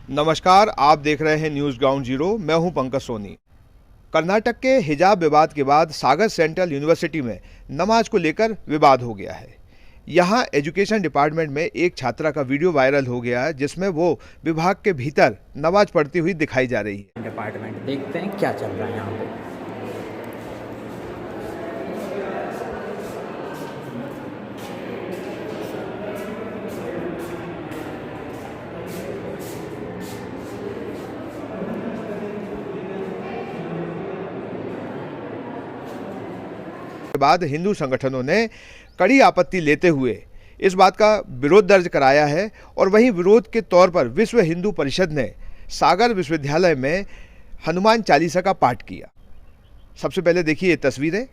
नमस्कार, आप देख रहे हैं न्यूज़ ग्राउंड जीरो। मैं हूं पंकज सोनी। कर्नाटक के हिजाब विवाद के बाद सागर सेंट्रल यूनिवर्सिटी में नमाज को लेकर विवाद हो गया है। यहां एजुकेशन डिपार्टमेंट में एक छात्रा का वीडियो वायरल हो गया है जिसमें वो विभाग के भीतर नमाज पढ़ती हुई दिखाई जा रही है। डिपार्टमेंट देखते हैं क्या चल रहा है यहाँ पे। के बाद हिंदू संगठनों ने कड़ी आपत्ति लेते हुए इस बात का विरोध दर्ज कराया है और वहीं विरोध के तौर पर विश्व हिंदू परिषद ने सागर विश्वविद्यालय में हनुमान चालीसा का पाठ किया। सबसे पहले देखिए ये तस्वीरें।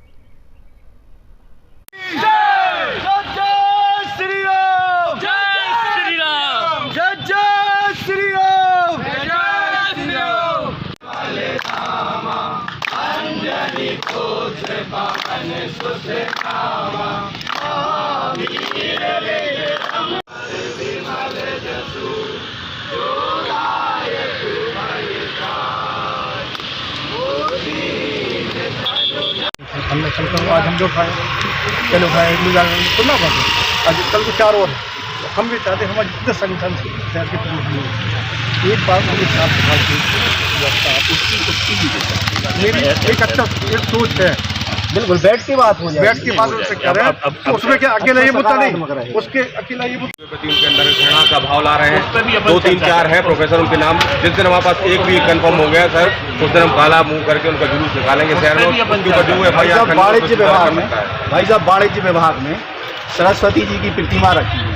हमने चल कर आज हम जो खाए चलो खाए इडली तो ना बात आज कल तो 4 और हम भी चाहते हमारे जितने संगठन शहर के प्रमुख एक बात मुझे साफ मेरी एक अच्छा एक सोच है। बिल्कुल बैठ के बात हो जाए, बैठ के बात से कह रहे हैं तो उसमें क्या अकेला ये मुद्दा नहीं, उसके अकेला ये मुद्दा उनके अंदर घृणा का भाव ला रहे हैं। 2-3-4 है प्रोफेसर उनके नाम। जिस दिन हमारे पास एक भी कंफर्म हो गया सर, उस दिन हम काला मुंह करके उनका जुलूस निकालेंगे शहर में। भाई साहब वाणिज्य विभाग में सरस्वती जी की प्रतिमा रखी है,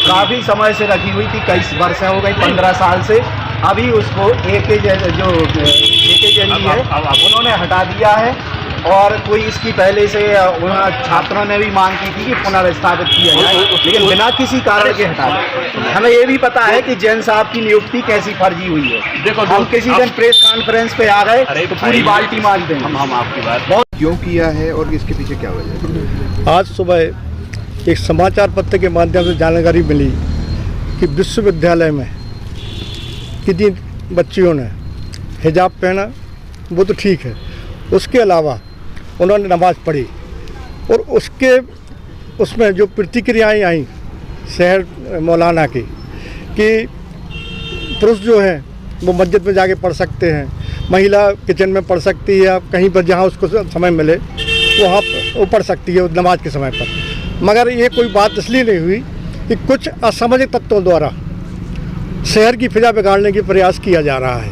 काफी समय से रखी हुई थी, कई वर्ष हो गई, 15 साल से। अभी उसको एके जैनी है उन्होंने हटा दिया है और कोई इसकी पहले से छात्रों ने भी मांग की थी कि पुनर्स्थापित किया जाए, लेकिन बिना किसी कारण के हटा दिया। हमें ये भी पता है कि जैन साहब की नियुक्ति कैसी फर्जी हुई है। देखो हम किसी दिन प्रेस कॉन्फ्रेंस पे आ गए तो पूरी बाल्टी मार देंगे। हम आपकी बात बहुत क्यों किया है और इसके पीछे क्या वजह है? आज सुबह एक समाचार पत्र के माध्यम से जानकारी मिली कि विश्वविद्यालय में कितनी बच्चियों ने हिजाब पहना, वो तो ठीक है, उसके अलावा उन्होंने नमाज़ पढ़ी और उसमें जो प्रतिक्रियाएं आई शहर मौलाना की कि पुरुष जो हैं वो मस्जिद में जाके पढ़ सकते हैं, महिला किचन में पढ़ सकती है, कहीं पर जहाँ उसको समय मिले वहाँ वो पढ़ सकती है नमाज के समय पर। मगर ये कोई बात इसलिए नहीं हुई कि कुछ असामाजिक तत्वों द्वारा शहर की फिजा बिगाड़ने की प्रयास किया जा रहा है।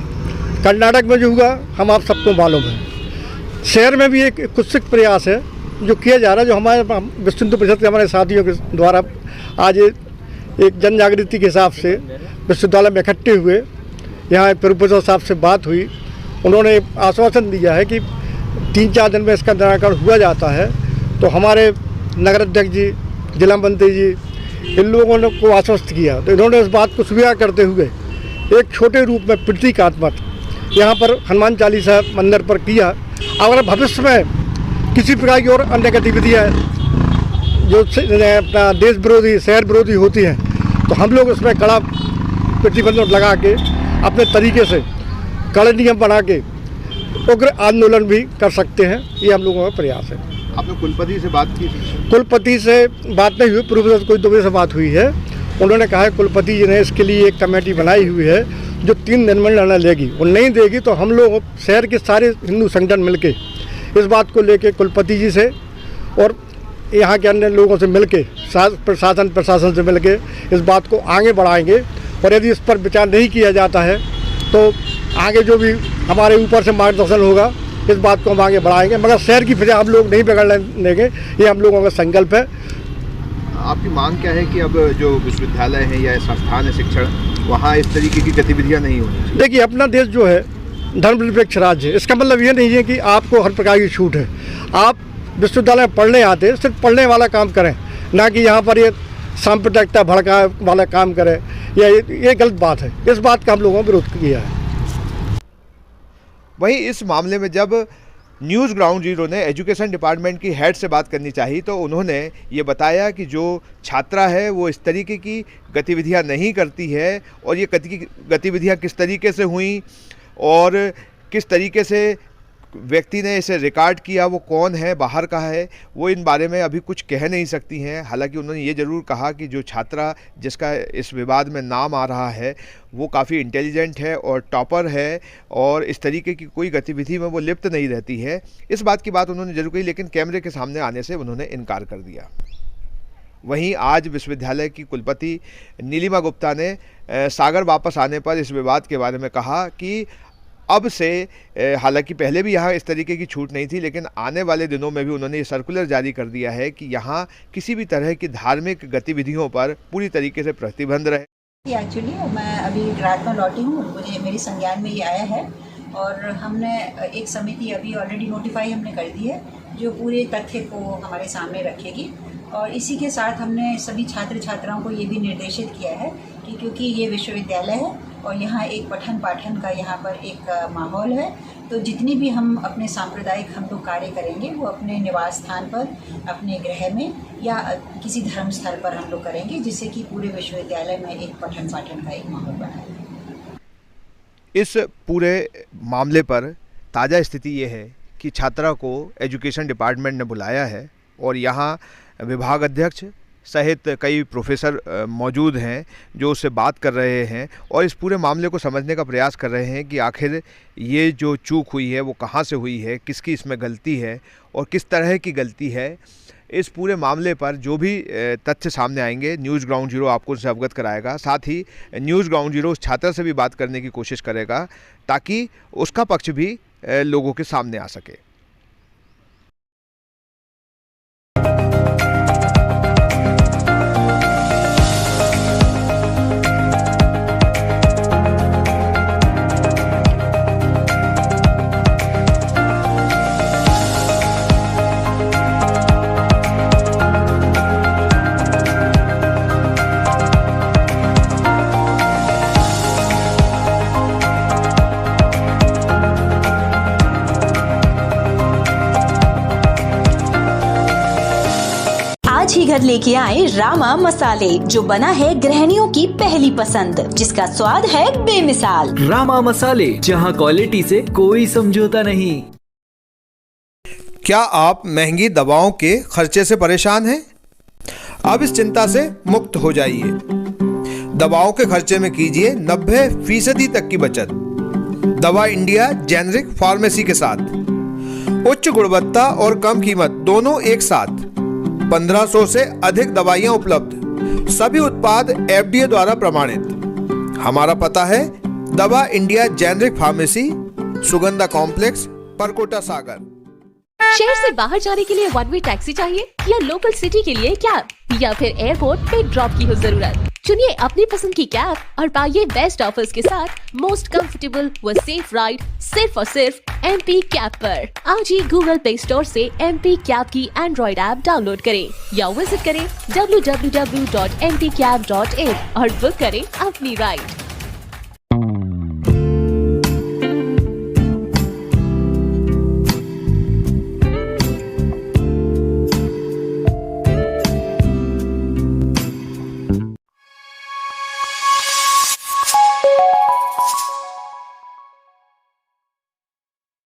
कर्नाटक में जो हुआ हम आप सबको मालूम है, शहर में भी एक कुत्सित प्रयास है जो किया जा रहा है, जो हमारे विश्व हिंदू परिषद के हमारे साथियों के द्वारा आज एक जन जागृति के हिसाब से विश्वविद्यालय में इकट्ठे हुए। यहाँ प्रोफेसर साहब से बात हुई, उन्होंने आश्वासन दिया है कि 3-4 दिन में इसका निराकरण हुआ जाता है। तो हमारे नगर अध्यक्ष जी, जिला मंत्री जी, इन लोगों ने को आश्वस्त किया, तो इन्होंने इस बात को स्वीकार करते हुए एक छोटे रूप में प्रतीकात्मक यहाँ पर हनुमान चालीसा मंदिर पर किया। अगर भविष्य में किसी प्रकार की और अन्य गतिविधियाँ जो अपना देश विरोधी शहर विरोधी होती हैं तो हम लोग उसमें कड़ा प्रतिबंध लगा के अपने तरीके से कड़े नियम बना के उग्र आंदोलन भी कर सकते हैं। ये हम लोगों का प्रयास है। आपने कुलपति से बात की? कुलपति से बात नहीं हुई, प्रोफेसर कोई दुबे से बात हुई है। उन्होंने कहा है कुलपति जी ने इसके लिए एक कमेटी बनाई हुई है जो 3 दिन में निर्णय लेगी। वो नहीं देगी तो हम लोग शहर के सारे हिंदू संगठन मिलके इस बात को लेके कुलपति जी से और यहाँ के अन्य लोगों से मिलके प्रशासन से मिलके इस बात को आगे बढ़ाएंगे। और यदि इस पर विचार नहीं किया जाता है तो आगे जो भी हमारे ऊपर से मार्गदर्शन होगा इस बात को हम आगे बढ़ाएंगे, मगर शहर की फिजा हम लोग नहीं बिगड़ने देंगे, ये हम लोगों का संकल्प है। आपकी मांग क्या है कि अब जो विश्वविद्यालय है या संस्थान है शिक्षण, वहाँ इस तरीके की गतिविधियाँ नहीं होनी? देखिए, अपना देश जो है धर्मनिरपेक्ष राज्य है। इसका मतलब ये नहीं है कि आपको हर प्रकार की छूट है। आप विश्वविद्यालय में पढ़ने आते हैं, सिर्फ पढ़ने वाला काम करें, ना कि यहाँ पर ये सांप्रदायिकता भड़का वाला काम करें, या ये गलत बात है। इस बात का हम लोगों ने विरोध किया है। वहीं इस मामले में जब न्यूज़ ग्राउंड जीरो ने एजुकेशन डिपार्टमेंट की हेड से बात करनी चाहिए तो उन्होंने ये बताया कि जो छात्रा है वो इस तरीके की गतिविधियां नहीं करती है और ये गतिविधियां किस तरीके से हुई और किस तरीके से व्यक्ति ने इसे रिकॉर्ड किया, वो कौन है, बाहर का है, वो इन बारे में अभी कुछ कह नहीं सकती हैं। हालांकि उन्होंने ये ज़रूर कहा कि जो छात्रा जिसका इस विवाद में नाम आ रहा है वो काफ़ी इंटेलिजेंट है और टॉपर है और इस तरीके की कोई गतिविधि में वो लिप्त नहीं रहती है। इस बात की बात उन्होंने जरूर कही, लेकिन कैमरे के सामने आने से उन्होंने इनकार कर दिया। वहीं आज विश्वविद्यालय की कुलपति नीलिमा गुप्ता ने सागर वापस आने पर इस विवाद के बारे में कहा कि अब से, हालांकि पहले भी यहाँ इस तरीके की छूट नहीं थी, लेकिन आने वाले दिनों में भी उन्होंने ये सर्कुलर जारी कर दिया है कि यहाँ किसी भी तरह की धार्मिक गतिविधियों पर पूरी तरीके से प्रतिबंध रहे। एक्चुअली मैं अभी रात में लौटी हूँ, मुझे मेरी संज्ञान में ये आया है और हमने एक समिति अभी ऑलरेडी नोटिफाई हमने कर दी है जो पूरे तथ्य को हमारे सामने रखेगी। और इसी के साथ हमने सभी छात्र छात्राओं को ये भी निर्देशित किया है कि क्योंकि ये विश्वविद्यालय है और यहाँ एक पठन पाठन का यहाँ पर एक माहौल है, तो जितनी भी हम अपने सांप्रदायिक हम लोग कार्य करेंगे वो अपने निवास स्थान पर, अपने गृह में या किसी धर्म स्थल पर हम लोग करेंगे, जिससे कि पूरे विश्वविद्यालय में एक पठन पाठन का एक माहौल बना। इस पूरे मामले पर ताज़ा स्थिति ये है कि छात्रा को एजुकेशन डिपार्टमेंट ने बुलाया है और यहाँ विभाग अध्यक्ष सहित कई प्रोफेसर मौजूद हैं जो उससे बात कर रहे हैं और इस पूरे मामले को समझने का प्रयास कर रहे हैं कि आखिर ये जो चूक हुई है वो कहाँ से हुई है, किसकी इसमें गलती है और किस तरह की गलती है। इस पूरे मामले पर जो भी तथ्य सामने आएंगे न्यूज़ ग्राउंड जीरो आपको उससे अवगत कराएगा। साथ ही न्यूज़ ग्राउंड जीरो उस छात्र से भी बात करने की कोशिश करेगा ताकि उसका पक्ष भी लोगों के सामने आ सके। आज ही घर लेके आए रामा मसाले, जो बना है गृहिणियों की पहली पसंद, जिसका स्वाद है बेमिसाल। रामा मसाले, जहां क्वालिटी से कोई समझौता नहीं। क्या आप महंगी दवाओं के खर्चे से परेशान हैं? अब इस चिंता से मुक्त हो जाइए। दवाओं के खर्चे में कीजिए 90% तक की बचत। दवा इंडिया जेनेरिक फार्मेसी के साथ उच्च गुणवत्ता और कम कीमत दोनों एक साथ। 1500 से अधिक दवाइयां उपलब्ध, सभी उत्पाद FDA द्वारा प्रमाणित। हमारा पता है Dawa India generic pharmacy, Sugandha complex, Parkota Sagar. शहर से बाहर जाने के लिए वन वे टैक्सी चाहिए या लोकल सिटी के लिए कैब या फिर एयरपोर्ट पे ड्रॉप की हो जरूरत? चुनिए अपनी पसंद की कैब और पाइए बेस्ट ऑफर्स के साथ मोस्ट कंफर्टेबल व सेफ राइड सिर्फ और सिर्फ MP कैब पर। आज ही गूगल प्ले स्टोर से MP कैब की एंड्रॉइड ऐप डाउनलोड करें या विजिट करें www.mpcab.in और बुक करें अपनी राइड।